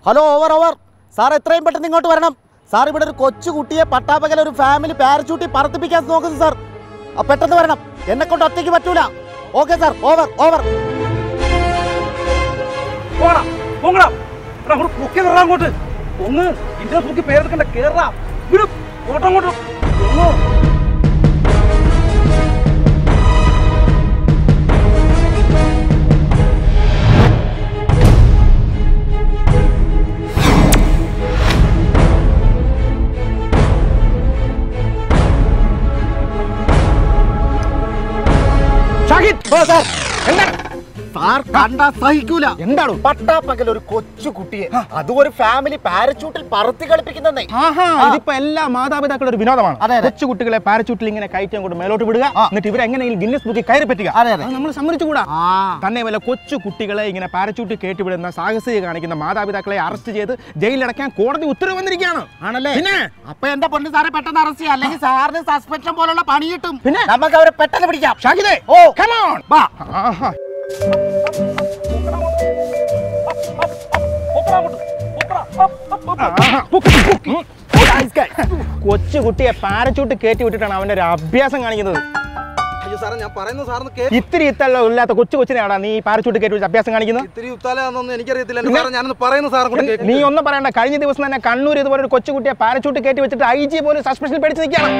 Hello over over sir എത്രയും പെട്ടെന്ന് ഇങ്ങോട്ട് വരണം സാർ ഇവിടെ ഒരു കൊച്ചു കുട്ടിയെ പട്ടാപ്പകൽ ഒരു ഫാമിലി പാരച്യൂട്ടി പറത്തിപ്പിക്കാൻ നോക്കുന്നു സാർ പെട്ടെന്ന് വരണം എന്നെ കൊണ്ട് ഒറ്റയ്ക്ക് പറ്റൂല ഓക്കെ സാർ ഓവർ ഓവർ അങ്ങോട്ട് ഒന്ന് ഇന്ത്യ നോക്കി പേരെടുക്കണ്ട കേറാ ഓട്ടം സാർ കണ്ടാ സഹിക്കൂല എന്താണ് പട്ടാപ്പകൽ ഒരു കൊച്ചു കുട്ടിയെ അതും ഒരു ഫാമിലി പാരച്യൂട്ടിൽ പറത്തി കളിപ്പിക്കുന്നേ ഇതിപ്പോ എല്ലാ മാതാപിതാക്കളുടെ ഒരു വിനോദമാണ് കൊച്ചു കുട്ടികളെ പാരച്യൂട്ടിൽ ഇങ്ങനെ കയറ്റി അങ്ങോട്ട് മേലോട്ട് വിടുക എന്നിട്ട് ഇവരെങ്ങനെയെങ്കിലും ഗിന്നസ് ബുക്കിൽ കയറി പറ്റുക നമ്മൾ സമ്മതിച്ചുകൂടാ തന്നെ വല്ല കൊച്ചു കുട്ടികളെ ഇങ്ങനെ പാരച്യൂട്ടിൽ കയറ്റിവിടുന്ന സാഹസിക കാണിക്കുന്ന മാതാപിതാക്കളെ അറസ്റ്റ് ചെയ്ത് ജയിലിലടക്കാൻ കോടതി ഉത്തരവ് വന്നിരിക്കുകയാണ് ആണല്ലേ പിന്നെ അപ്പൊ എന്റെ പൊന്നു സാറെ പെട്ടെന്ന് അറസ്റ്റ് ചെയ്യാം അല്ലെങ്കിൽ സാറിന് സസ്പെൻഷൻ പോലുള്ള പണി കിട്ടും പിന്നെ നമുക്ക് അവരെ പെട്ടെന്ന് പിടിക്കാം ഷാഹിദേ ഓ കം ഓൺ വാ കൊച്ചു കുട്ടിയെ പാരച്യൂട്ട് കയറ്റി വിട്ടിട്ടാണ് അവന്റെ ഒരു അഭ്യാസം കാണിക്കുന്നത്. ഇത്തിരി ഇത്തല്ല ഇല്ലാത്ത കൊച്ചു കൊച്ചിനെയാടാ നീ പാരച്യൂട്ട് കയറ്റി വെച്ച് അഭ്യാസം കാണിക്കുന്നത്. നീ ഒന്നും പറയണ്ട. കഴിഞ്ഞ ദിവസം തന്നെ കണ്ണൂർ ഇതുപോലെ ഒരു കൊച്ചു കുട്ടിയെ പാരച്യൂട്ട് കയറ്റി വെച്ചിട്ട് IG പോലും സസ്പെൻഷൻ പേടിച്ച് നിൽക്കുകയാണ്.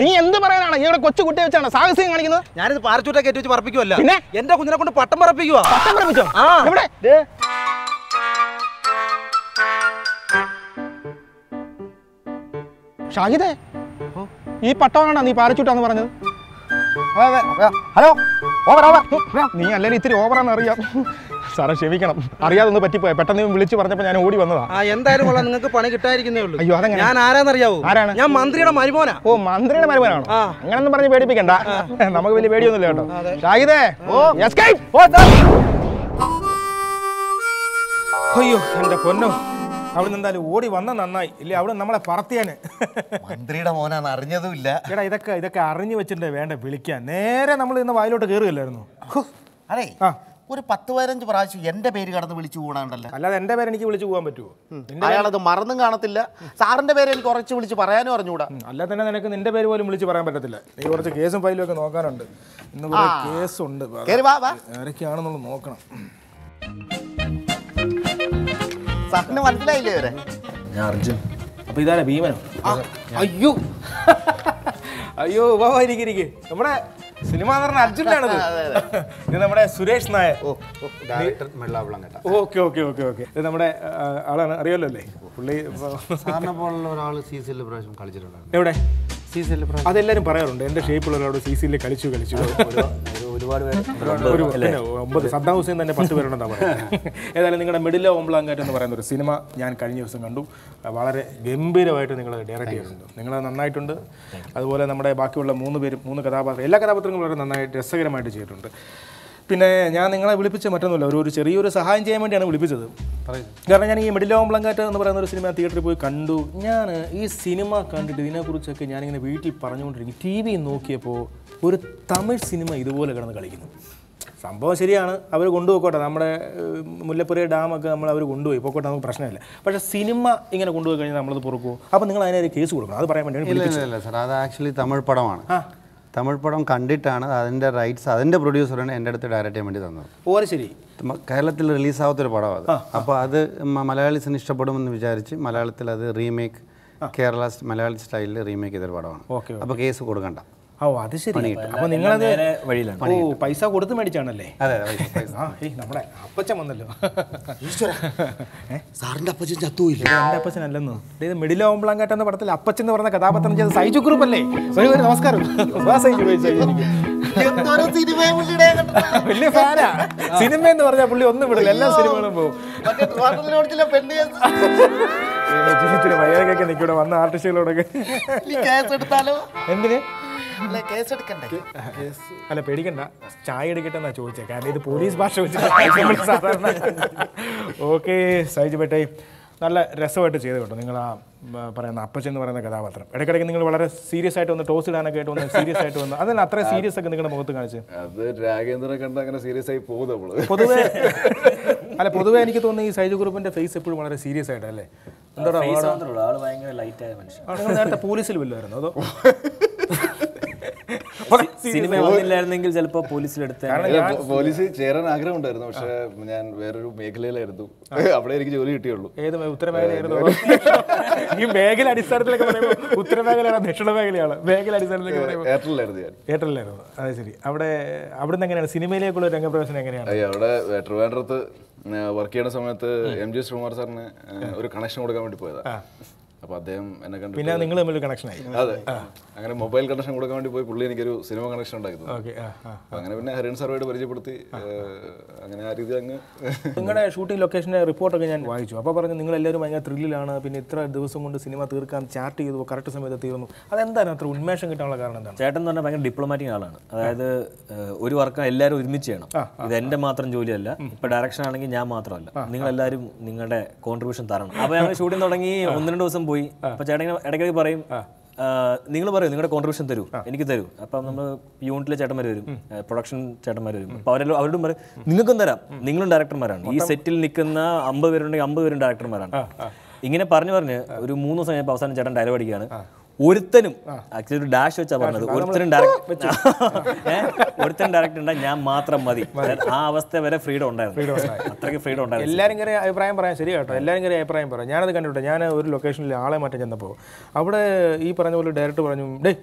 നീ എന്ത് പറയാനാണ് ഇവിടെ കൊച്ചു കുട്ടിയെ വെച്ചാണ് സാഹസികം കാണിക്കുന്നത്? ഞാനിത് പാരച്യൂട്ടെ കയറ്റി വെച്ച് പറപ്പിക്കുമല്ല, പിന്നെ എന്റെ കുഞ്ഞിനെ കൊണ്ട് പട്ടം പറപ്പിക്കുവാ. പട്ടം പറപ്പിച്ചോ? എവിടെ? ഷാഹിദേ, ഈ പട്ടമാണോ നീ പാരച്യൂട്ടാന്ന് പറഞ്ഞത്? ഹലോ ഓവർ ഓവർ നീ അല്ലെങ്കിൽ ഇത്തിരി ഓവറാന്ന് അറിയാം. സാറേ ക്ഷമിക്കണം, അറിയാതൊന്ന് പറ്റിപ്പോയ. പെട്ടെന്ന് വിളിച്ച് പറഞ്ഞപ്പോൾ ഞാൻ ഓടി വന്നതാ. എന്തായാലും കൊള്ളാം, നിങ്ങൾക്ക് പണി കിട്ടാതിരിക്കുന്നേ ഉള്ളൂ. അയ്യോ അതെങ്ങനെ? ഞാൻ ആരാന്നറിയാവോ? ആരാണ്? ഞാൻ മന്ത്രിയുടെ മരുമോനാ. ഓ മന്ത്രിയുടെ മരുമോനാണോ? അങ്ങനൊന്നും പറഞ്ഞ് പേടിപ്പിക്കണ്ട, നമുക്ക് വലിയ പേടിയൊന്നുമില്ല കേട്ടോ. ഷാഹിദേ അയ്യോ എന്റെ പൊന്നോ, അവിടെ എന്തായാലും ഓടി വന്ന നന്നായി. ഇല്ല അവിടെ നമ്മളെ പറത്തിയാന്. മന്ത്രിയുടെ മോനാന്ന് അറിഞ്ഞതുമില്ല. എടാ ഇതൊക്കെ അറിഞ്ഞു വെച്ചിട്ട് വേണ്ട വിളിക്കാൻ. നേരെ നമ്മൾ ഇന്ന് വായിലോട്ട് കയറുകയല്ലായിരുന്നു. അതെ ഒരു 10-15 പ്രാവശ്യം എന്റെ പേര് കടന്ന് വിളിച്ചു പോകണുണ്ടല്ലോ. അല്ലാതെ എന്റെ പേര് എനിക്ക് വിളിച്ചു പോകാൻ പറ്റുമോ? അയാളത് മറന്നും കാണത്തില്ല. സാറിന്റെ പേര് എനിക്ക് കുറച്ച് വിളിച്ച് പറയാനും അറിഞ്ഞൂടാ. അല്ല തന്നെ നിനക്ക് നിന്റെ പേര് പോലും വിളിച്ച് പറയാൻ പറ്റത്തില്ല. നീ കുറച്ച് കേസും ഫയലും ഒക്കെ നോക്കാനുണ്ട്. ഇന്ന് കുറെ കേസുണ്ട്, ആരൊക്കെയാണെന്നുള്ളത് നോക്കണം. സാറിന് മനസ്സിലായില്ലേ ഇവരെ? ഞാൻ അർജുൻ. അപ്പൊ ഇതാരാ ഭീമനോ? അയ്യോ അയ്യോ ഇരിക്കെ നമ്മുടെ സിനിമാ നടൻ അർജുനാണത്. ഇത് നമ്മുടെ Suresh Nair. Okay okay okay okay ഇത് നമ്മുടെ ആളാണ്, അറിയാലോ അല്ലേ? പുള്ളി എവിടെ അതെല്ലാരും പറയാറുണ്ട്. എന്റെ ഷേപ്പുള്ള ഒരാളോട് CCL കളിച്ചു ഒരുപാട് പേര്. 9 സദ്ദാം ഹുസൈൻ തന്നെ 10 പേരുണ്ടെന്നാണ് പറയുന്നത്. ഏതായാലും നിങ്ങളുടെ മിഡിൽ ഓംബ്ലാങ്കറ്റ് എന്ന് പറയുന്ന ഒരു സിനിമ ഞാൻ കഴിഞ്ഞ ദിവസം കണ്ടു. വളരെ ഗംഭീരമായിട്ട് നിങ്ങൾ ഡയറക്റ്റ് ചെയ്തിട്ടുണ്ട്. നിങ്ങൾ നന്നായിട്ടുണ്ട്. അതുപോലെ നമ്മുടെ ബാക്കിയുള്ള 3 കഥാപാത്രം, എല്ലാ കഥാപാത്രങ്ങളും വളരെ നന്നായിട്ട് രസകരമായിട്ട് ചെയ്തിട്ടുണ്ട്. പിന്നെ ഞാൻ നിങ്ങളെ വിളിപ്പിച്ച മറ്റൊന്നുമില്ല, ഒരു ചെറിയൊരു സഹായം ചെയ്യാൻ വേണ്ടിയാണ് വിളിപ്പിച്ചത്. കാരണം ഞാൻ ഈ മിഡിൽ ഓംബ്ലാങ്കറ്റ് എന്ന് പറയുന്ന ഒരു സിനിമ തിയേറ്ററിൽ പോയി കണ്ടു. ഞാൻ ഈ സിനിമ കണ്ടിട്ട് ഇതിനെക്കുറിച്ചൊക്കെ ഞാനിങ്ങനെ വീട്ടിൽ പറഞ്ഞുകൊണ്ടിരിക്കും. TV നോക്കിയപ്പോൾ ഒരു തമിഴ് സിനിമ ഇതുപോലെ കിടന്ന് കളിക്കുന്നു. സംഭവം ശരിയാണ്, അവർ കൊണ്ടുപോയിക്കോട്ടെ. നമ്മുടെ മുല്ലപ്പെരിയാർ ഡാമൊക്കെ അവർ കൊണ്ടുപോയി പോയിക്കോട്ടെ, നമുക്ക് പ്രശ്നമില്ല. പക്ഷേ സിനിമ ഇങ്ങനെ കൊണ്ടുപോയി കഴിഞ്ഞാൽ നമ്മളത് പുറക്കുമോ? അപ്പോൾ നിങ്ങൾ അതിനൊരു കേസ് കൊടുക്കണം. അത് പറയാൻ വേണ്ടിയാണ്. ഇല്ല സാർ, അത് ആക്ച്വലി തമിഴ് പടമാണ്. തമിഴ് പടം കണ്ടിട്ടാണ് അതിൻ്റെ റൈറ്റ്സ് അതിൻ്റെ പ്രൊഡ്യൂസറാണ് എൻ്റെ അടുത്ത് ഡയറക്റ്റ് ചെയ്യാൻ വേണ്ടി തന്നത്. ഓ ശരി. കേരളത്തിൽ റിലീസാവാത്തൊരു പടമാണ് അത്. അപ്പോൾ അത് മലയാളീസിന് ഇഷ്ടപ്പെടുമെന്ന് വിചാരിച്ച് മലയാളത്തിൽ അത് റീമേക്ക്, കേരള മലയാളി സ്റ്റൈലിൽ റീമേക്ക് ചെയ്തൊരു പടമാണ്. അപ്പോൾ കേസ് കൊടുക്കണ്ട. ഓ അത് ശരി. അപ്പോൾ നിങ്ങളത് വഴിയിലാണ്. ഓ പൈസ കൊടുത്ത് മേടിച്ചാണല്ലേ? അതെ. നമ്മുടെ അപ്പച്ചൻ വന്നല്ലോ. സാറിന്റെ അപ്പച്ചൻ ചത്തുമില്ല. എൻ്റെ അപ്പച്ചൻ അല്ലെന്ന്. ഇത് മിഡിൽ ഓംബ്ലാങ്കറ്റ് എന്ന പടത്തിൽ അപ്പച്ചൻ എന്ന് പറഞ്ഞ കഥാപാത്രം ചെയ്ത് സൈജു ഗ്രൂപ്പ് അല്ലേ? നമസ്കാരം. വലിയ ഫാനാ. സിനിമ എന്ന് പറഞ്ഞാൽ പുള്ളി ഒന്നും വിടില്ല, എല്ലാ സിനിമകളും പോകും. ജീവിതത്തില് വയറൊക്കെ നിൽക്കൂടെ വന്ന ആർട്ടിസ്റ്റുകളോടൊക്കെ. എന്തിന്? അല്ല പേടിക്കണ്ട, ചായ എടുക്കട്ടെ എന്നാ ചോദിച്ചേ. കാരണം ഇത് പോലീസ് ഭാഷ വെച്ചിട്ട് സാധാരണ. ഓക്കെ സൈജു ബേട്ടേ, നല്ല രസമായിട്ട് ചെയ്ത് കേട്ടോ നിങ്ങൾ ആ പറയുന്ന അപ്പച്ചൻ എന്ന് പറയുന്ന കഥാപാത്രം. ഇടയ്ക്കിടയ്ക്ക് നിങ്ങൾ വളരെ സീരിയസ് ആയിട്ട് വന്ന് ടോസ് ഇടാനൊക്കെ ആയിട്ട് വന്ന് സീരിയസ് ആയിട്ട് വന്ന് അതല്ല അത്ര സീരിയസ് ഒക്കെ നിങ്ങളുടെ മുഖത്ത് കാണിച്ചു. അത് രാഗേന്ദ്രനെ കണ്ട് അങ്ങനെ സീരിയസ് ആയി പോകും നമ്മള്. പൊതുവേ എനിക്ക് തോന്നുന്നു ഈ സൈജു ഗ്രൂപ്പിന്റെ ഫേസ് എപ്പോഴും വളരെ സീരിയസ് ആയിട്ടല്ലേ? നേരത്തെ പോലീസിൽ വല്ലതായിരുന്നു അതോ സിനിമ വന്നില്ലായിരുന്നെങ്കിൽ ചിലപ്പോൾ പോലീസിലെടുത്ത് പോലീസ് ചേരാൻ ആഗ്രഹം ഉണ്ടായിരുന്നു. പക്ഷെ ഞാൻ വേറൊരു മേഖലയിലായിരുന്നു. അവിടെ എനിക്ക് ജോലി കിട്ടിയുള്ളൂ. ഏത് ഉത്തരമേഖലയായിരുന്നു? ഈ മേഖല അടിസ്ഥാനത്തിലൊക്കെ പറയുമ്പോൾ ഉത്തരമേഖലയാണ് ദക്ഷിണ മേഖലയാണ്. മേഖല അടിസ്ഥാനത്തിലൊക്കെ പറയുമ്പോൾ എയർടെല്ലായിരുന്നു ഞാൻ. എയർടെല്ലായിരുന്നു. അതെ ശരി. അവിടുന്ന് എങ്ങനെയാണ് സിനിമയിലേക്കുള്ള രംഗപ്രവേശനം എങ്ങനെയാണ്? അവിടെ ട്രിവാൻഡ്രത്ത് വർക്ക് ചെയ്യുന്ന സമയത്ത് MG ശ്രീകുമാർ സാറിന് ഒരു കണക്ഷൻ കൊടുക്കാൻ വേണ്ടി പോയതാ. അപ്പൊ അദ്ദേഹം എന്നെ കണ്ടു. പിന്നെ നിങ്ങൾ തമ്മിൽ കണക്ഷൻ ആയി. അതെ, അങ്ങനെ മൊബൈൽ കണക്ഷൻ കൊടുക്കാൻ വേണ്ടി പോയി. പുള്ളി എനിക്കൊരു സിനിമ കണക്ഷൻ ഉണ്ടായിരുന്നു. അങ്ങനെ പിന്നെ ഹരിൻ സാറുമായിട്ട് പരിചയപ്പെടുത്തി. അങ്ങനെ ആ രീതി അങ്ങ്. നിങ്ങളുടെ ഷൂട്ടിംഗ് ലൊക്കേഷൻ്റെ റിപ്പോർട്ടൊക്കെ ഞാൻ വായിച്ചു. അപ്പോൾ പറഞ്ഞു നിങ്ങൾ എല്ലാവരും ഭയങ്കര ത്രില്ലിലാണ്. പിന്നെ ഇത്ര ദിവസം കൊണ്ട് സിനിമ തീർക്കാൻ ചാർട്ട് ചെയ്തു, കറക്റ്റ് സമയത്ത് തീർന്നു. അതെന്താണ് അത്ര ഉന്മേഷം കിട്ടാനുള്ള കാരണം എന്താണ്? ചേട്ടൻ എന്ന് പറഞ്ഞാൽ ഭയങ്കര ഡിപ്ലോമാറ്റിക് ആളാണ്. അതായത് ഒരു വർക്ക് എല്ലാവരും ഒരുമിച്ച് ചെയ്യണം. ഇത് എൻ്റെ മാത്രം ജോലിയല്ല. ഇപ്പൊ ഡയറക്ഷൻ ആണെങ്കിൽ ഞാൻ മാത്രമല്ല, നിങ്ങളെല്ലാവരും നിങ്ങളുടെ കോൺട്രിബ്യൂഷൻ തരണം. അപ്പോൾ ഞങ്ങൾ ഷൂട്ടിംഗ് തുടങ്ങി 1-2 ദിവസം പോയി. അപ്പോൾ ചേട്ടൻ ഇടയ്ക്കിടയ്ക്ക് പറയും നിങ്ങൾ പറയും നിങ്ങളുടെ കോൺട്രിബ്യൂഷൻ തരൂ, എനിക്ക് തരൂ. അപ്പം നമ്മൾ യൂണിറ്റിലെ ചേട്ടന്മാർ വരും, പ്രൊഡക്ഷൻ ചേട്ടന്മാർ വരും. അപ്പോൾ അവരോടും പറയും നിങ്ങൾക്കും തരാം, നിങ്ങളും ഡയറക്ടർമാരാണ്. ഈ സെറ്റിൽ നിൽക്കുന്ന 50 പേരുണ്ടെങ്കിൽ 50 പേരും ഡയറക്ടർമാരാണ്. ഇങ്ങനെ പറഞ്ഞ് ഒരു 3 ദിവസം കഴിഞ്ഞപ്പോൾ അവസാനം ചേട്ടൻ ഡയലോഗ് അടിക്കുകയാണ്. ഒരുത്തനും ആക്ച്വലി ഒരു ഡാഷ് വെച്ചാ പറഞ്ഞത്, ഒരുത്തരും ഡയറക്ടർ ഉണ്ടായി ഞാൻ മാത്രം മതി. ആ അവസ്ഥ വരെ ഫ്രീഡം ഉണ്ടായിരുന്നു. അത്രയ്ക്ക് ഫ്രീഡം ഉണ്ടായിരുന്നു. എല്ലാവരും കയറി അഭിപ്രായം പറയാൻ ശരി കേട്ടോ. എല്ലാവരും കയറി അഭിപ്രായം പറയാം. ഞാനത് കണ്ടിട്ട് ഞാൻ ഒരു ലൊക്കേഷനിൽ ആളെ മാറ്റം ചെന്നപ്പോൾ അവിടെ ഈ പറഞ്ഞ പോലെ ഡയറക്ടർ പറഞ്ഞു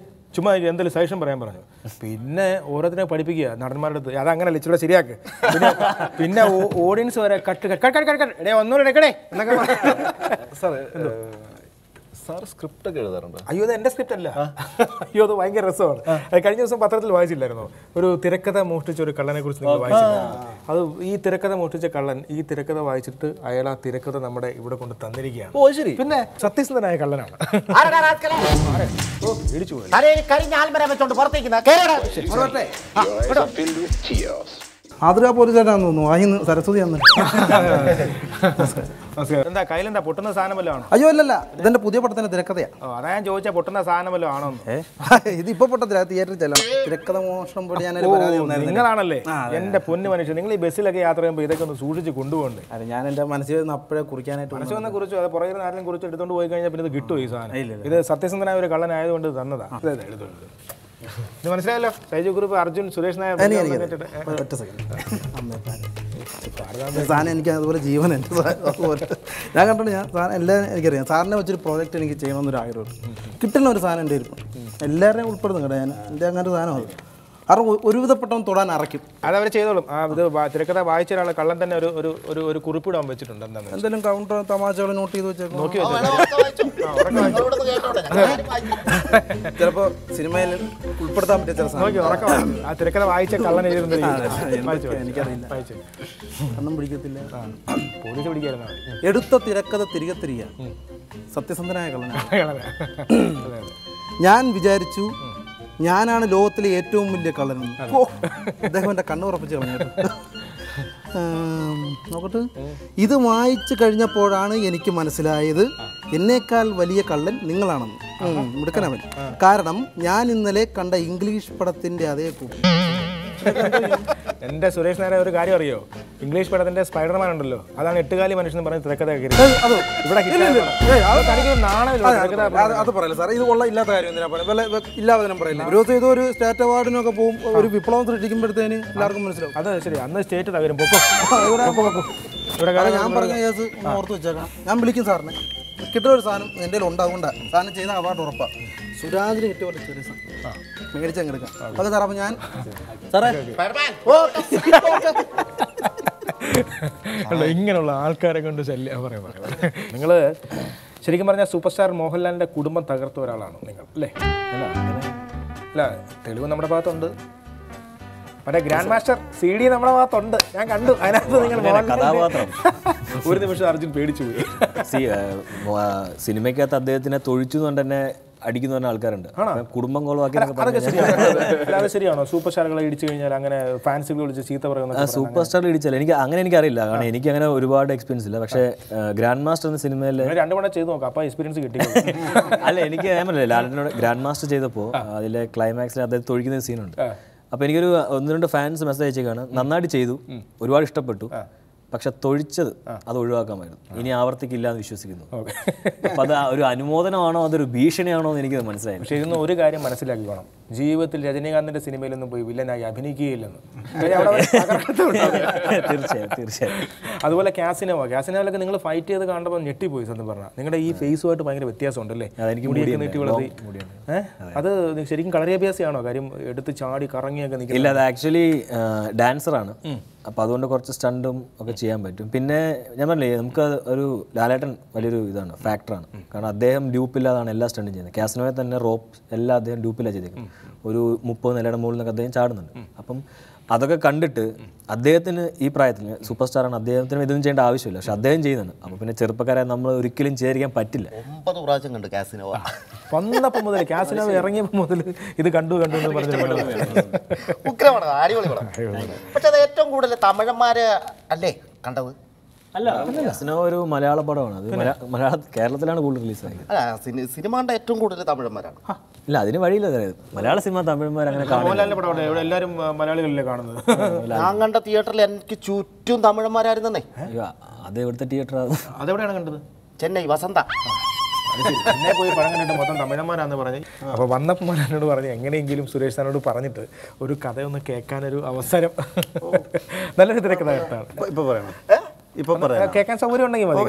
ചുമ്മാ എന്തെങ്കിലും സജഷൻ പറയാൻ പറഞ്ഞു. പിന്നെ ഓരോരുത്തരെ പഠിപ്പിക്കുക നടന്മാരുടെ അടുത്ത്. അതങ്ങനെ ഇച്ചിരി ശരിയാക്ക്. പിന്നെ ഓഡിയൻസ് വരെ കട്ട് ഒന്നുകൂടെ എടുക്കടേ എന്നൊക്കെ സാർ സ്ക്രിപ്റ്റ് ഒക്കെ എഴുതാറുണ്ട്? അയ്യോ, അത് എൻ്റെ സ്ക്രിപ്റ്റ് അല്ല. അയ്യോ, അത് ഭയങ്കര രസമാണ്. കഴിഞ്ഞ ദിവസം പത്രത്തിൽ വായിച്ചില്ലായിരുന്നു ഒരു തിരക്കഥ മോഷ്ടിച്ച ഒരു കള്ളനെ കുറിച്ച് നിങ്ങൾ വായിച്ചില്ലായിരുന്നു? അത് ഈ തിരക്കഥ മോഷ്ടിച്ച കള്ളൻ ഈ തിരക്കഥ വായിച്ചിട്ട് അയാൾ ആ തിരക്കഥ നമ്മുടെ ഇവിടെ കൊണ്ട് തന്നിരിക്കുകയാണ്. ഓ ശരി. പിന്നെ സത്യസന്ധനായ കള്ളനാണ്. ആതിര പോലീസായിട്ടാന്ന് തോന്നുന്നു. വായിന്ന് സരസ്വതി അന്ന്. എന്താ കയ്യിലെന്താ പൊട്ടുന്ന സാധനം വല്ലതും ആണോ? അയ്യോ അല്ലല്ല, ഇതെന്റെ പുതിയ പടത്തിന്റെ തിരക്കഥയാ. അതാ ഞാൻ ചോദിച്ചാ പൊട്ടുന്ന സാധനം വല്ലതും ആണോ? ഇത് ഇപ്പൊ പൊട്ടത്തില്ല, തിയേറ്ററിൽ ചെല്ലണം. തിരക്കഥ മോഷണം പൊടി ഞാൻ നിങ്ങളാണല്ലേ എന്റെ പൊന്നു മനുഷ്യൻ. നിങ്ങൾ ഈ ബസ്സിലൊക്കെ യാത്ര ചെയ്യുമ്പോൾ ഇതൊക്കെ ഒന്ന് സൂക്ഷിച്ച് കൊണ്ടുപോകണ്ടേ? അല്ല, ഞാൻ എന്റെ മനസ്സിൽ നിന്ന് അപ്പോഴേ കുറിക്കാനായിട്ട് മനസ്സിൽ വന്ന് കുറിച്ചു. അത് പുറകെ ആരെങ്കിലും കുറിച്ച് എടുത്തോണ്ട് പോയി കഴിഞ്ഞാൽ പിന്നെ ഇത് കിട്ടുമോ ഈ സാധനം? ഇത് സത്യസന്ധനായ ഒരു കള്ളനായതുകൊണ്ട് തന്നതാ. എടുത്തോണ്ട് ഇത് മനസ്സിലായല്ലോ. സൈജു ഗ്രൂപ്പ് അർജുൻ സുരേഷ് നായർ. സാധനം എനിക്ക് അതുപോലെ ജീവൻ എൻ്റെ അതുപോലെ ഞാൻ കണ്ടോ. ഞാൻ സാധനം എല്ലാം എനിക്കറിയാം. സാറിനെ വെച്ചൊരു പ്രോജക്റ്റ് എനിക്ക് ചെയ്യണമെന്നൊരു ആഗ്രഹമുണ്ട്. കിട്ടുന്ന ഒരു സാധനം എൻ്റെ ഇരിപ്പം എല്ലാവരെയും ഉൾപ്പെടുന്നു കേട്ടോ. ഞാൻ എൻ്റെ അങ്ങനെ ഒരു സാധനം അത് കാരണം ഒരുവിധപ്പെട്ടവൻ തൊടാൻ അറയ്ക്കും. അതവർ ചെയ്തോളും. ഇത് തിരക്കഥ വായിച്ച ഒരാളെ കള്ളൻ തന്നെ ഒരു കുറിപ്പിടാൻ വെച്ചിട്ടുണ്ട്. എന്തെങ്കിലും കൗണ്ടർ തമാശകൾ നോട്ട് ചെയ്ത് വെച്ചേക്കും. നോക്കി ചിലപ്പോൾ സിനിമയിൽ ഉൾപ്പെടുത്താൻ പറ്റിയ ചില സാധനം ആ തിരക്കഥ വായിച്ച കള്ളൻ എനിക്കറിയില്ല. ഒന്നും പിടിക്കത്തില്ല. പോലീസ് പിടിക്കായിരുന്നു. എടുത്ത തിരക്കഥ തിരികെ തിരിക സത്യസന്ധനായ കള്ളനാണ്. ഞാൻ വിചാരിച്ചു ഞാനാണ് ലോകത്തിലെ ഏറ്റവും വലിയ കള്ളൻ. അദ്ദേഹം എൻ്റെ കണ്ണു ഉറപ്പിച്ച് കളഞ്ഞു. നോക്കട്ടെ, ഇത് വായിച്ചു കഴിഞ്ഞപ്പോഴാണ് എനിക്ക് മനസ്സിലായത് എന്നേക്കാൾ വലിയ കള്ളൻ നിങ്ങളാണെന്ന്. മിടുക്കനവൻ. കാരണം ഞാൻ ഇന്നലെ കണ്ട ഇംഗ്ലീഷ് പടത്തിന്റെ അതേ കൂട്ടി. എന്റെ സുരേഷ് നായർ ഒരു കാര്യം അറിയോ? ഇംഗ്ലീഷ് പടത്തിന്റെ സ്പൈഡർമാൻ ഉണ്ടല്ലോ, അതാണ് 8 മനുഷ്യൻ പറഞ്ഞ് തിരക്കഥ അത് പറയില്ല സാർ. ഇത് കൊള്ള ഇല്ലാത്ത കാര്യം എന്തിനാ പറയുന്നത്? ഇല്ലാതെ പറയില്ല. ഒരു ദിവസം ഇതൊരു സ്റ്റേറ്റ് അവാർഡിനൊക്കെ പോകും, ഒരു വിപ്ലവം സൃഷ്ടിക്കുമ്പോഴത്തേന് എല്ലാവർക്കും മനസ്സിലാവും. അത് ശരി, അന്ന് സ്റ്റേറ്റ് തകരും. ഞാൻ പറഞ്ഞ കേസ് ഓർത്ത് വെച്ചേക്കണം. ഞാൻ വിളിക്കും സാറിനെ. കിട്ടുന്ന ഒരു സാധനം എൻ്റെ ഉണ്ടാകൊണ്ടാണ് സാധനം ചെയ്ത അവാർഡ് ഉറപ്പാണ്. സുരാജിന് കിട്ടിയ പോലെ ചെറിയ സാധനം മേടിച്ചെടുക്കാം. അതെ സാർ. അപ്പം ഞാൻ സാറേ ഇങ്ങനെയുള്ള ആൾക്കാരെ കൊണ്ട് ശല്യം പറയാം. നിങ്ങൾ ശരിക്കും പറഞ്ഞാൽ സൂപ്പർ സ്റ്റാർ മോഹൻലാലിന്റെ കുടുംബം തകർത്ത ഒരാളാണ് നിങ്ങൾ അല്ലേ? അല്ല, തെളിവ് നമ്മുടെ ഭാഗത്തുണ്ട്. മറ്റേ ഗ്രാൻഡ് മാസ്റ്റർ CD നമ്മുടെ ഭാഗത്തുണ്ട്, ഞാൻ കണ്ടു. അതിനകത്ത് നിങ്ങൾ കഥാപാത്രം ഒരു നിമിഷം അർജുൻ പേടിച്ചു പോയി. സിനിമയ്ക്കകത്ത് അദ്ദേഹത്തിനെ തൊഴിച്ചു കൊണ്ട് തന്നെ അടിക്കുന്ന പറഞ്ഞ ആൾക്കാരുണ്ട്. കുടുംബം കൊളവാക്കി അത് ശരിയാണോ? സൂപ്പർ സ്റ്റാറുകളെ ഇടിച്ചു കഴിഞ്ഞാൽ അങ്ങനെ ഫാൻസുകൾ വിളിച്ച് ചീത്ത പറയുന്നത്? സൂപ്പർ സ്റ്റാർ ഇടിച്ചാൽ എനിക്കറിയില്ല, കാരണം എനിക്ക് അങ്ങനെ ഒരുപാട് എക്സ്പീരിയൻസ് ഇല്ല. പക്ഷേ ഗ്രാൻഡ് മാസ്റ്റർ എന്ന സിനിമയിൽ 2 തവണ ചെയ്ത് നോക്കാം, അപ്പോൾ എക്സ്പീരിയൻസ് കിട്ടി. അല്ല, എനിക്ക് ഏമല്ലേ ലാലേട്ടനോട് ഗ്രാൻഡ് മാസ്റ്റർ ചെയ്തപ്പോൾ അതിലെ ക്ലൈമാക്സിൽ അദ്ദേഹം തൊഴിക്കുന്ന സീനുണ്ട്. അപ്പോൾ എനിക്കൊരു 1-2 ഫാൻസ് മെസ്സേജ് അയച്ചേക്കാണ്, നന്നായിട്ട് ചെയ്തു, ഒരുപാട് ഇഷ്ടപ്പെട്ടു, പക്ഷെ തൊഴിച്ചത് അത് ഒഴിവാക്കാമായിരുന്നു, ഇനി ആവർത്തിക്കില്ല എന്ന് വിശ്വസിക്കുന്നു. അപ്പം അത് ഒരു അനുമോദനമാണോ അതൊരു ഭീഷണിയാണോ എന്ന് എനിക്ക് മനസ്സിലായി. പക്ഷേ ഇതൊന്നും ഒരു കാര്യം മനസ്സിലാക്കിക്കോണം, ജീവിതത്തിൽ രജനീകാന്തിന്റെ സിനിമയിലൊന്നും പോയി വില്ലനായി അഭിനയിക്കുകയില്ലെന്ന്. തീർച്ചയായും. അതുപോലെ കാസിനോയിലൊക്കെ നിങ്ങൾ ഫൈറ്റ് ചെയ്ത് കാണുമ്പോൾ ഞെട്ടിപ്പോയി സത്യം പറഞ്ഞാൽ. നിങ്ങളുടെ ഈ ഫേസുമായിട്ട് ഭയങ്കര വ്യത്യാസമുണ്ടല്ലേ? അത് ശരിക്കും കളരിയഭ്യാസിയാണോ? കാര്യം എടുത്ത് ചാടി കറങ്ങിയൊക്കെ നിൽക്കില്ല. ഇല്ല, അത് ആക്ച്വലി ഡാൻസറാണ്. അപ്പോൾ അതുകൊണ്ട് കുറച്ച് സ്റ്റണ്ടും ഒക്കെ ചെയ്യാൻ പറ്റും. പിന്നെ ഞാൻ പറഞ്ഞില്ലേ, നമുക്ക് ഒരു ലാലേട്ടൻ വലിയൊരു ഇതാണ്, ഫാക്ടറാണ്. കാരണം അദ്ദേഹം ഡ്യൂപ്പില്ലാതാണ് എല്ലാ സ്റ്റണ്ടും ചെയ്യുന്നത്. കാസിനോയെ തന്നെ റോപ്പ് എല്ലാം അദ്ദേഹം ഡ്യൂപ്പിലാണ് ചെയ്തേക്കുന്നത്. ഒരു 30 നിലയുടെ മുകളിൽ നിന്നൊക്കെ അദ്ദേഹം ചാടുന്നുണ്ട്. അപ്പം അതൊക്കെ കണ്ടിട്ട് അദ്ദേഹത്തിന് ഈ പ്രായത്തിൽ സൂപ്പർ സ്റ്റാറാണ്, അദ്ദേഹത്തിന് ഇതൊന്നും ചെയ്യേണ്ട ആവശ്യമില്ല, പക്ഷെ അദ്ദേഹം ചെയ്യുന്നുണ്ട്. അപ്പോൾ പിന്നെ ചെറുപ്പക്കാരെ നമ്മൾ ഒരിക്കലും ചേരിക്കാൻ പറ്റില്ല. 9 പ്രാവശ്യം കണ്ടു കാസിനോ. വന്നപ്പോൾ മുതൽ കാസിനോ ഇറങ്ങിയപ്പോൾ മുതൽ ഇത് കണ്ടു എന്ന് പറഞ്ഞു. ഉഗ്രമാണ്, അടിപൊളി പടം. പക്ഷെ അത് ഏറ്റവും കൂടുതൽ തമിഴന്മാര് അല്ലേ കണ്ടത്? അല്ല, കാസിനോ ഒരു മലയാള പടമാണ്. അത് കേരളത്തിലാണ് കൂടുതൽ റിലീസായത്. സിനിമ കണ്ട ഏറ്റവും കൂടുതൽ തമിഴന്മാരാണ്. ഇല്ല, അതിന് വഴിയില്ല. മലയാള സിനിമ തമിഴന്മാർ അങ്ങനെ കാണുന്നില്ല. ഇവിടെ എല്ലാവരും മലയാളികളല്ലേ കാണുന്നത്. ഞാൻ കണ്ട തിയേറ്ററിൽ എനിക്ക് ചുറ്റും തമിഴന്മാരായിരുന്നേ. അത് എവിടുത്തെ തിയേറ്റർ? അതെവിടെയാണ് കണ്ടത്? ചെന്നൈ വസന്ത. എന്നെ പോയി പടം കണ്ടിട്ട് മൊത്തം തമിഴന്മാരാന്ന് പറഞ്ഞ്. അപ്പോൾ വന്നപ്പോൾ എന്നോട് പറഞ്ഞ് എങ്ങനെയെങ്കിലും സുരേഷ് സാറിനോട് പറഞ്ഞിട്ട് ഒരു കഥയൊന്ന് കേൾക്കാനൊരു അവസരം. നല്ലൊരു തിരക്കഥാകൃത്താണ്. ഇപ്പോൾ പറയണം, കേൾക്കാൻ സൗകര്യം ഉണ്ടെങ്കിൽ മതി.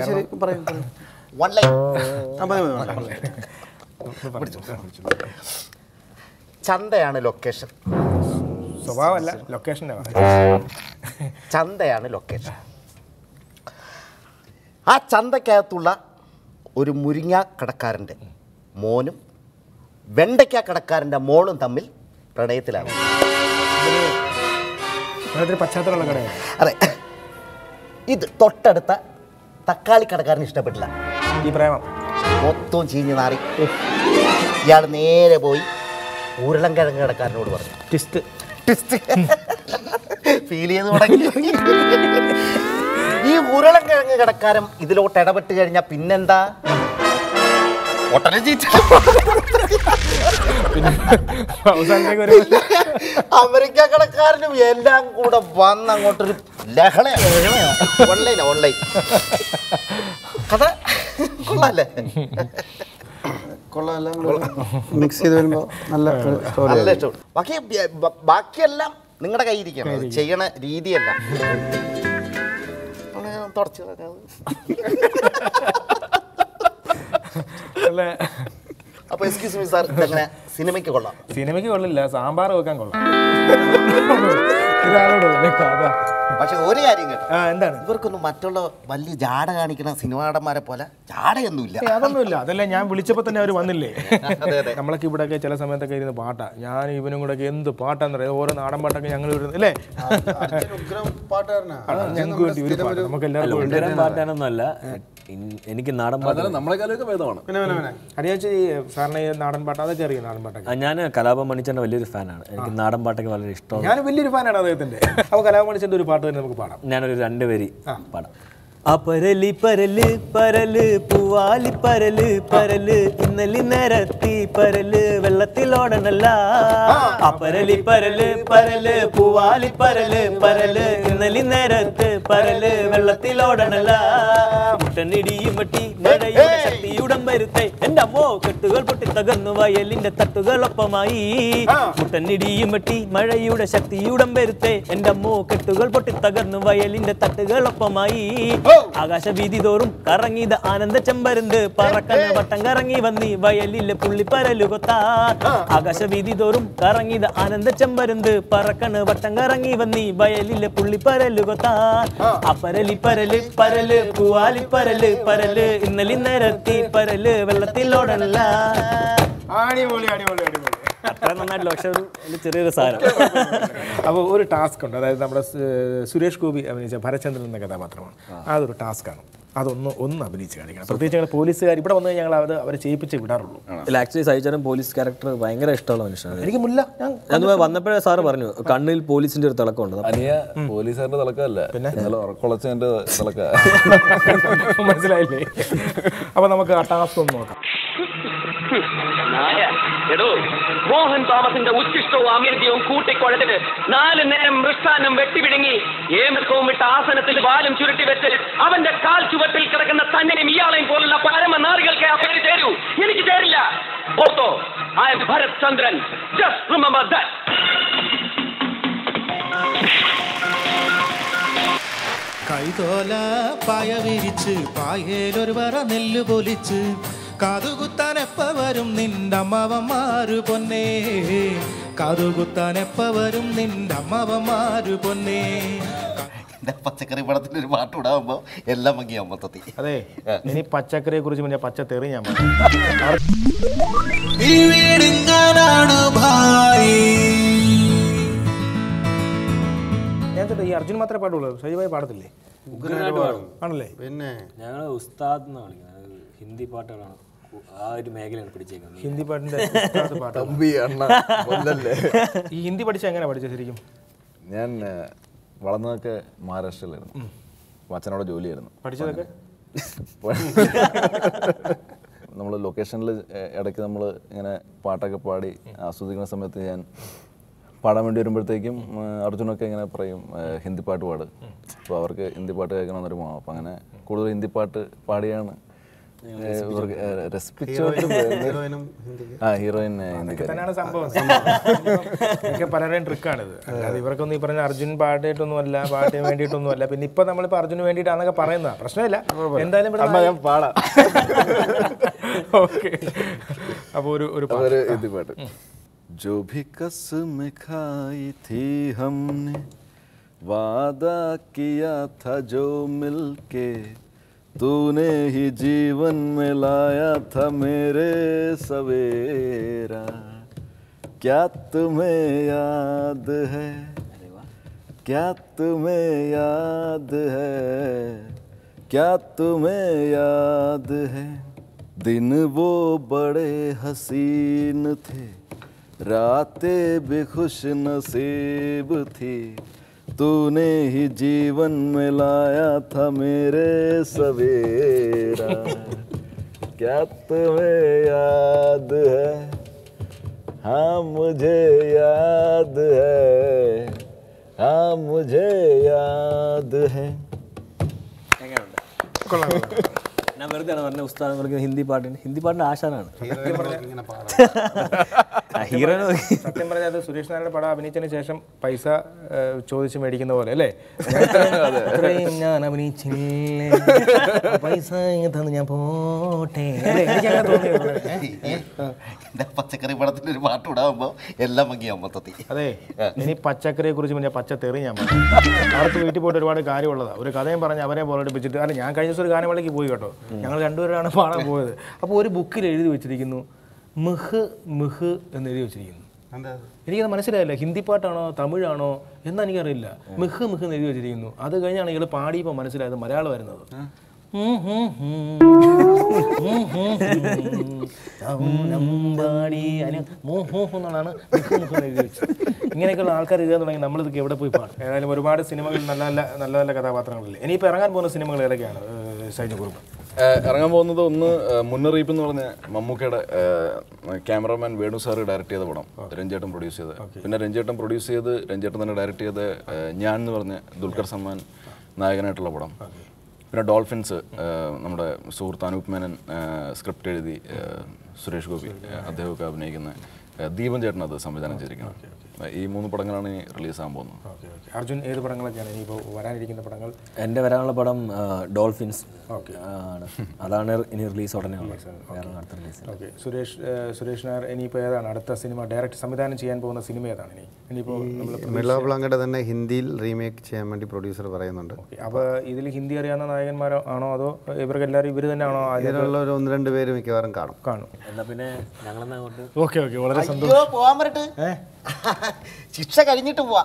ചന്തയാണ് ലൊക്കേഷൻ. സ്വഭാവമല്ല, ലൊക്കേഷൻ്റെ ചന്തയാണ് ലൊക്കേഷൻ. ആ ചന്തക്കകത്തുള്ള ഒരു മുരിങ്ങ കടക്കാരൻ്റെ മോനും വെണ്ടയ്ക്ക കടക്കാരൻ്റെ മോളും തമ്മിൽ പ്രണയത്തിലാണ്. പശ്ചാത്തലമുള്ള കടയാണ്. അതെ. ഇത് തൊട്ടടുത്ത തക്കാളി കടക്കാരന് ഇഷ്ടപ്പെട്ടില്ല. ഈ പ്രേമം മൊത്തവും ചീഞ്ഞു നാറി. ഇയാൾ നേരെ പോയി ഉരുളൻകിഴങ്ങ് കടക്കാരനോട് പറഞ്ഞു. ട്വിസ്റ്റ് ഫീൽ ചെയ്ത് തുടങ്ങി. ഈ ഉരുളൻകിഴങ്ങ് കടക്കാരൻ ഇതിലോട്ട് ഇടപെട്ട് കഴിഞ്ഞാൽ പിന്നെന്താ? അമേരിക്ക കടക്കാരനും എല്ലാം കൂടെ വന്ന് അങ്ങോട്ടൊരു ലഹളയാണ്. ഓൺലൈൻ കഥ കൊള്ളാല്ലേ? മിക്സ് ചെയ്ത് വരുമ്പോൾ നല്ല ഇഷ്ടം. ബാക്കിയെല്ലാം നിങ്ങളുടെ കയ്യിരിക്കണം, ചെയ്യണ രീതിയല്ല. തുടച്ചു അപ്പൊ എക്സ്ക്യൂസ് മീ സാർ, ഇതെങ്ങനെ സിനിമയ്ക്ക് കൊള്ളാം? സിനിമയ്ക്ക് കൊള്ളില്ല, സാമ്പാർ വെക്കാൻ കൊള്ളാം. പക്ഷെ ഒരു കാര്യം കേട്ടോ, എന്താണ്? ഇവർക്കൊന്നും മറ്റുള്ള വലിയ ജാട കാണിക്കുന്ന സിനിമാടന്മാരെ പോലെ ജാടയൊന്നുമില്ല. അതൊന്നുമില്ല. അതല്ല, ഞാൻ വിളിച്ചപ്പോൾ തന്നെ അവർ വന്നില്ലേ. നമ്മളൊക്കെ ഇവിടെയൊക്കെ ചില സമയത്തൊക്കെ ഇരുന്ന് പാട്ടാ, ഞാൻ ഇവനും കൂടെ എന്ത് പാട്ടാന്ന് പറയാം. ഓരോ നാടൻ പാട്ടൊക്കെ ഞങ്ങൾ അല്ലേ, ഞങ്ങൾക്ക് വേണ്ടി ഒരു പാട്ട് നമുക്ക് എല്ലാവർക്കും പാട്ടാനൊന്നുമല്ല. എനിക്ക് നാടൻ പാട്ട് നമ്മളെക്കാളൊക്കെ ഭേദമാണ്. അറിയാച്ച സാറിന് നാടൻ പാട്ട് അതൊക്കെ അറിയാം. നാടൻ പാട്ടൊക്കെ ഞാൻ കലാപം മണിച്ചന്റെ വലിയൊരു ഫാനാണ്. എനിക്ക് നാടൻ പാട്ടൊക്കെ വളരെ ഇഷ്ടമാണ്. ഞാൻ വലിയൊരു ഫാനാണ് അദ്ദേഹത്തിന്റെ. അപ്പോൾ കലാപം മണിച്ചന്റെ ഒരു പാട്ട് തന്നെ നമുക്ക് പാടാം. ഞാനൊരു 2 വരി പാടാം. അപരലി പരല് പരല് പൂവാലി പരല് പരല് ഇന്നലി നിരത്തി പരല് വെള്ളത്തിലോടനല്ല. അപരലി പരല് പരല് പൂവാലി പരല് പരല് ഇന്നലി നിരത്ത് പരല് വെള്ളത്തിലോടനല്ല. മുട്ടനിടിയും വെട്ടി മഴയുടെ ശക്തിയുടം വരുത്തേ എന്റെ അമ്മോ കെട്ടുകൾ പൊട്ടി തകർന്നു വയലിന്റെ തട്ടുകളൊപ്പമായി. മുട്ടനിടിയും വെട്ടി മഴയുടെ ശക്തിയുടം വരുത്തേ എന്റെ അമ്മോ കെട്ടുകൾ പൊട്ടി തകർന്നു വയലിന്റെ തട്ടുകളൊപ്പമായി. ആകാശവീതി തോറും കറങ്ങിയത് ആനന്ദ ചെമ്പരുന്ത് പറക്കന വട്ടം കറങ്ങി വന്നി വയലിലെ പുള്ളിപ്പരലുകൊത്താ. ആകാശവീതി തോറും കറങ്ങിയത് ആനന്ദ ചെമ്പരുന്ത് പറക്കണ് വട്ടം കറങ്ങി വന്നി വയലിലെ പുള്ളിപ്പരലുകൊത്താ. അപ്പരലി പരല് പരല് പൂവാലി പരല് പരല് ഇന്നലി നിരത്തി പരല് വെള്ളത്തിലോടനല്ല. അടിപൊളി അടിപൊളി അടിപൊളി. അത്ര നന്നായിട്ടില്ല, പക്ഷെ ഒരു ചെറിയൊരു സാധനം. അപ്പോൾ ഒരു ടാസ്ക് ഉണ്ട്. അതായത് നമ്മുടെ സുരേഷ് ഗോപി അഭിനയിച്ച ഭരചന്ദ്രൻ എന്ന കഥാപാത്രമാണ്. അതൊരു ടാസ്ക്കാണ്. ഒന്ന് അഭിനയിച്ച് കാണിക്കണം. പ്രത്യേകിച്ച് ഞങ്ങൾ പോലീസുകാർ ഇവിടെ വന്ന് ഞങ്ങൾ അവരെ ചെയ്യിപ്പിച്ച് വിടാറുള്ളൂ. ഇല്ല, ആക്ച്വലി സഹിച്ചാലും പോലീസ് ക്യാരക്ടർ ഭയങ്കര ഇഷ്ടമുള്ള മനുഷ്യനാണ്. എനിക്ക് മുല്ല ഞാൻ വന്നപ്പോഴേ സാറ് പറഞ്ഞു കണ്ണിൽ പോലീസിന്റെ ഒരു തിളക്കമുണ്ട്. അനിയ പോലീസുകാരുടെ തിളക്കമല്ല, പിന്നെ ഉറക്കുളച്ചതിന്റെ തിളക്ക. മനസ്സിലായില്ലേ? അപ്പൊ നമുക്ക് ആ ടാസ്ക് ഒന്ന് നോക്കാം. മോഹൻ തോമസിന്റെ ഉച്ചിഷ്ടവും അമീർദ്യവും കൂട്ടിക്കൊഴച്ചിട്ട് 4 നേരം മൃഷ്ടാനം വെട്ടിവിഴുങ്ങി ഏമക്കവും വിട്ട ആസനത്തിൽ വാലും ചുരുട്ടി വെച്ച് അവന്റെ കാൽ ചുവട്ടിൽ കിടക്കുന്ന തന്നെയും ഇയാളെയും പോലുള്ള പരമനാറികൾക്ക് ആ പേര് ചേരൂ. എനിക്ക് ചേരില്ല. ഓർത്തോ, I am Bharath Chandran. Just remember that. കൈതോല പായ വിരിച്ച് പായേലൊരു പറ നെല്ല് പൊലിച്ച് കാതുകുത്താൻ എപ്പ വരും നിന്റെ അമ്മാവന്മാര് പൊന്നേ, കാതുകുത്താൻ എപ്പ വരും നിന്റെ അമ്മാവന്മാര് പൊന്നേ. പച്ചക്കറി പടത്തിന്റെ ഒരു പാട്ട് ഇടാകുമ്പോ എല്ലാം ഭംഗിയാവും മൊത്തത്തിൽ. അതെ, ഇനി പച്ചക്കറിയെ കുറിച്ച് പറഞ്ഞാൽ പച്ചത്തെറി ഞാൻ ഈ അർജുൻ മാത്രമേ പാടുള്ളൂ, സജീവായി പാടത്തില്ലേ? ആണല്ലേ? പിന്നെ ഞങ്ങൾ ഉസ്താദ് എന്നാണ് വിളിക്കുന്നത്. ഹിന്ദി പാട്ടുകളാണ് ആ ഒരു മേഖലയാണ് പിടിച്ചേക്കുന്നത്. ഹിന്ദി പാട്ടിന്റെ പാട്ട്. ഈ ഹിന്ദി പഠിച്ച എങ്ങനെ പഠിച്ച ശരിക്കും? ഞാൻ വളർന്നതൊക്കെ മഹാരാഷ്ട്രയിലായിരുന്നു. അപ്പോൾ അച്ഛനോടെ ജോലിയായിരുന്നു. പഠിച്ചതൊക്കെ നമ്മൾ ലൊക്കേഷനിൽ ഇടയ്ക്ക് നമ്മൾ ഇങ്ങനെ പാട്ടൊക്കെ പാടി ആസ്വദിക്കുന്ന സമയത്ത് ഞാൻ പാടാൻ വേണ്ടി വരുമ്പോഴത്തേക്കും അർജുനൊക്കെ ഇങ്ങനെ പറയും ഹിന്ദി പാട്ട് പാട്. അപ്പോൾ അവർക്ക് ഹിന്ദി പാട്ട് കേൾക്കണമെന്നൊരു മോഹം. അപ്പം അങ്ങനെ കൂടുതൽ ഹിന്ദി പാട്ട് പാടിയാണ് ഹീറോയിൻ തന്നെയാണ് സംഭവം. ഒക്കെ പലരുടെയും ട്രിക്കാണിത്. അല്ലാതെ ഇവർക്കൊന്നും ഈ പറഞ്ഞ അർജുൻ പാടിയിട്ടൊന്നും അല്ല, പാട്ടിന് വേണ്ടിയിട്ടൊന്നും അല്ല. പിന്നെ ഇപ്പൊ നമ്മളിപ്പോ അർജുന് വേണ്ടിയിട്ടാന്നൊക്കെ പറയുന്നതാ, പ്രശ്നമില്ല. എന്തായാലും ഞാൻ പാടാം. ഓക്കെ, അപ്പൊ ഒരു ഹിന്ദി പാട്ട്. जो भी कसम खाई थी हमने, वादा किया था जो मिलके, तूने ही जीवन में लाया था मेरे सवेरा. क्या तुम्हें याद है, क्या तुम्हें याद है, क्या तुम्हें याद है, दिन वो बड़े हसीन थे, रातें भी खुश नसीब थी, तूने ही जीवन में लाया था मेरे सवेरा. क्या तुम्हें याद है, हाँ मुझे याद है, हाँ मुझे याद है. ഞാൻ വെറുതെ പറഞ്ഞ ഉസ്താദ് പറഞ്ഞ ഹിന്ദി പാട്ടിന്റെ ആശാനാണ്. ഹീറോ സത്യം പറഞ്ഞാൽ അത് സുരേഷ് നായരുടെ പടം അഭിനയിച്ചതിന് ശേഷം പൈസ ചോദിച്ച് മേടിക്കുന്ന പോലെ അല്ലേ? ഞാൻ അഭിനയിച്ചില്ലേ, പൈസ തന്ന് ഞാൻ പോട്ടെ. എനിക്കങ്ങനെ തോന്നിയത് പച്ചക്കറി പടത്തിന്റെ ഒരു പാട്ട് ഇടാകുമ്പോ എല്ലാം ഭംഗിയാവും മൊത്തത്തിൽ. അതെ, ഇനി പച്ചക്കറിയെ കുറിച്ച് പറഞ്ഞാൽ പച്ചത്തെറി ഞാൻ അവർക്ക് വീട്ടിൽ പോയിട്ട് ഒരുപാട് കാര്യമുള്ളതാണ്. ഒരു കഥയും പറഞ്ഞ് അവരെ പോലെടുപ്പിച്ചിട്ട്, അല്ല ഞാൻ കഴിഞ്ഞ ദിവസം ഒരു ഗാനമേളയ്ക്ക് പോയി കേട്ടോ. ഞങ്ങൾ രണ്ടുപേരാണ് പാടാൻ പോയത്. അപ്പോൾ ഒരു ബുക്കിൽ എഴുതി വെച്ചിരിക്കുന്നു മിഹ് മിഹ് എന്ന് എഴുതി വെച്ചിരിക്കുന്നു. എനിക്കത് മനസ്സിലായില്ല, ഹിന്ദി പാട്ടാണോ തമിഴാണോ എന്നാ എനിക്കറിയില്ല. മിഹ് മിഹ് എന്ന് എഴുതി വെച്ചിരിക്കുന്നു. അത് കഴിഞ്ഞാണ് ഇയാൾ പാടിയപ്പോൾ മനസ്സിലായത് മലയാളം വരുന്നത്. എന്നാണ് എഴുതി വെച്ചത്. ഇങ്ങനെയൊക്കെയുള്ള ആൾക്കാർ എഴുതാൻ തുടങ്ങി നമ്മളിതൊക്കെ എവിടെ പോയി പാടും? ഏതായാലും ഒരുപാട് സിനിമകൾ നല്ല നല്ല കഥാപാത്രങ്ങളില്ലേ. ഇനിയിപ്പോൾ ഇറങ്ങാൻ പോകുന്ന സിനിമകൾ ഏതൊക്കെയാണ് സൈജു കുറുപ്പ്? ഇറങ്ങാൻ പോകുന്നത് ഒന്ന് മുന്നറിയിപ്പ് എന്ന് പറഞ്ഞ മമ്മൂക്കയുടെ ക്യാമറമാൻ വേണു സാറ് ഡയറക്റ്റ് ചെയ്ത പടം, രഞ്ജേട്ടൻ പ്രൊഡ്യൂസ് ചെയ്ത്. പിന്നെ രഞ്ജേട്ടൻ പ്രൊഡ്യൂസ് ചെയ്ത് രഞ്ജേട്ടൻ തന്നെ ഡയറക്റ്റ് ചെയ്ത് ഞാൻ എന്ന് പറഞ്ഞ ദുൽഖർ സൽമാൻ നായകനായിട്ടുള്ള പടം. പിന്നെ ഡോൾഫിൻസ് നമ്മുടെ സുഹൃത്ത് അനൂപ് മേനൻ സ്ക്രിപ്റ്റ് എഴുതി സുരേഷ് ഗോപി അദ്ദേഹമൊക്കെ അഭിനയിക്കുന്ന ദീപൻ ചേട്ടൻ അത് സംവിധാനം ചെയ്തിരിക്കുന്നത്. ഈ 3 പടങ്ങളാണ് ഇനി റിലീസാകാൻ പോകുന്നത്. അർജുൻ ഏത് പടങ്ങളൊക്കെയാണ് ഇനിയിപ്പോൾ വരാനിരിക്കുന്ന പടങ്ങൾ? എൻ്റെ വരാനുള്ള പടം ഡോൾഫിൻസ് ആണ്. അതാണ് ഇനി റിലീസ് ഉടനെ അടുത്ത റിലീസ്. ഓക്കെ, സുരേഷ് നായർ ഇനിയിപ്പോൾ ഏതാണ് അടുത്ത സിനിമ ഡയറക്റ്റ് സംവിധാനം ചെയ്യാൻ പോകുന്ന സിനിമ ഏതാണ്? ഇനിയിപ്പോൾ മെല്ലോ ബ്ലാങ്കയുടെ തന്നെ ഹിന്ദിയിൽ റീമേക്ക് ചെയ്യാൻ വേണ്ടി പ്രൊഡ്യൂസർ പറയുന്നുണ്ട്. അപ്പോൾ ഇതിൽ ഹിന്ദി അറിയാവുന്ന നായകന്മാരോ ആണോ അതോ ഇവർക്കെല്ലാവരും ഇവർ തന്നെയാണോ? അതിലുള്ള ഒരു 1-2 പേര് മിക്കവാറും കാണും. എന്നാൽ പിന്നെ ഞങ്ങളെന്നാ അങ്ങോട്ട്. ഓക്കെ, വളരെ സന്തോഷം. പോവാൻ പറയട്ടെ, ശിക്ഷ കഴിഞ്ഞിട്ട് പോവാ.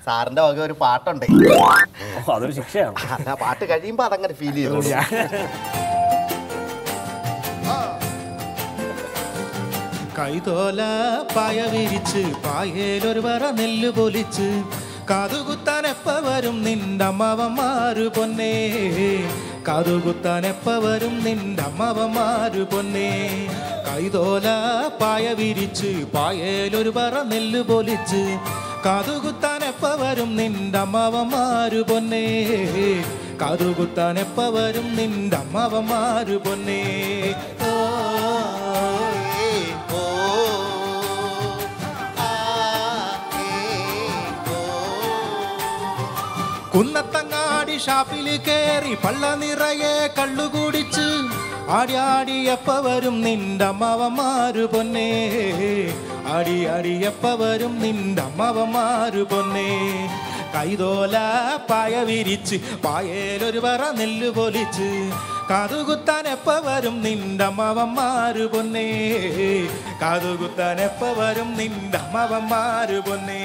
സാറിന്റെ വക ഒരു പാട്ടുണ്ട്, അതൊരു ശിക്ഷയാണ്. ആ പാട്ട് കഴിയുമ്പോ അതങ്ങനെ ഫീൽ ചെയ്തു. കൈതോല പായ വിരിച്ച് പായേലൊരു പറ നെല്ല് പൊലിച്ച് കാതുകുത്താൻ എപ്പ വരും നിന്റെ അമ്മാവന്മാര് പൊന്നേ, കാതുകുത്താൻ എപ്പ വരും നിന്റെ അമ്മാവന്മാര് പൊന്നേ. കൈതോല പായ വിരിച്ച് പായേലൊരു പറ നെല്ല് പൊലിച്ച് കാതുകുത്താൻ എപ്പ വരും നിന്റെ അമ്മാവന്മാര് പൊന്നേ, കാതുകുത്താൻ എപ്പ വരും നിന്റെ അമ്മാവന്മാര് പൊന്നേ. കുന്നത്തങ്ങാടി ഷാപ്പിൽ കേറി പള്ള നിറയെ കള്ളുകൂടിച്ച് ആടി ആടി എപ്പ വരും നിന്റെ അമ്മാവന്മാര് പൊന്നേ, ആടി ആടി എപ്പ വരും നിന്റെ അമ്മാവന്മാര് പൊന്നേ. കൈതോല പായ വിരിച്ച് പായേലൊരു പറ നെല്ല് പൊലിച്ച് കാതുകുത്താൻ എപ്പ വരും നിന്റെ അമ്മാവന്മാര് പൊന്നേ, കാതുകുത്താൻ എപ്പ വരും നിന്റെ അമ്മാവന്മാര് പൊന്നേ.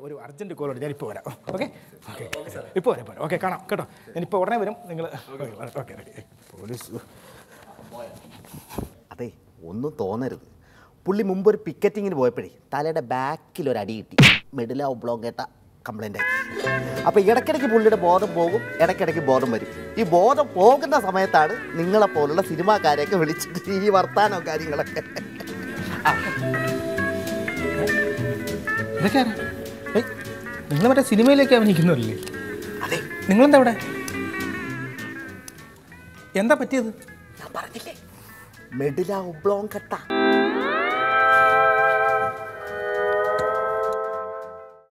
ഒരു അർജന്റ് കോളുണ്ട്, ഞാനിപ്പോൾ വരാം. ഓക്കെ ഓക്കെ ഇപ്പോൾ വരാം. ഓക്കെ കാണാം കേട്ടോ, ഞാനിപ്പോൾ ഉടനെ വരും. നിങ്ങൾ ഓക്കെ പോലീസ്. അതെ, ഒന്നും തോന്നരുത്. പുള്ളി മുമ്പ് ഒരു പിക്കറ്റിങ്ങിന് പോയപ്പോഴേ തലയുടെ ബാക്കിൽ ഒരു അടി കിട്ടി, മെഡില ഒബ്ലോങ്കേട്ട കംപ്ലൈൻ്റ് ആയി. അപ്പോൾ ഇടയ്ക്കിടയ്ക്ക് പുള്ളിയുടെ ബോധം പോകും, ഇടയ്ക്കിടയ്ക്ക് ബോധം വരും. ഈ ബോധം പോകുന്ന സമയത്താണ് നിങ്ങളെപ്പോലുള്ള സിനിമാക്കാരെയൊക്കെ വിളിച്ചിട്ട് ഈ വർത്താനോ കാര്യങ്ങളൊക്കെ. ഇതൊക്കെയാണ് നിങ്ങൾ മറ്റേ സിനിമയിലേക്ക് അഭിനയിക്കുന്നല്ലേ? അതെ. നിങ്ങളെന്താ ഇവിടെ? എന്താ പറ്റിയത്? ഞാൻ പറഞ്ഞില്ലേ, മെഡില ഒബ്ലോങ്കേട്ട.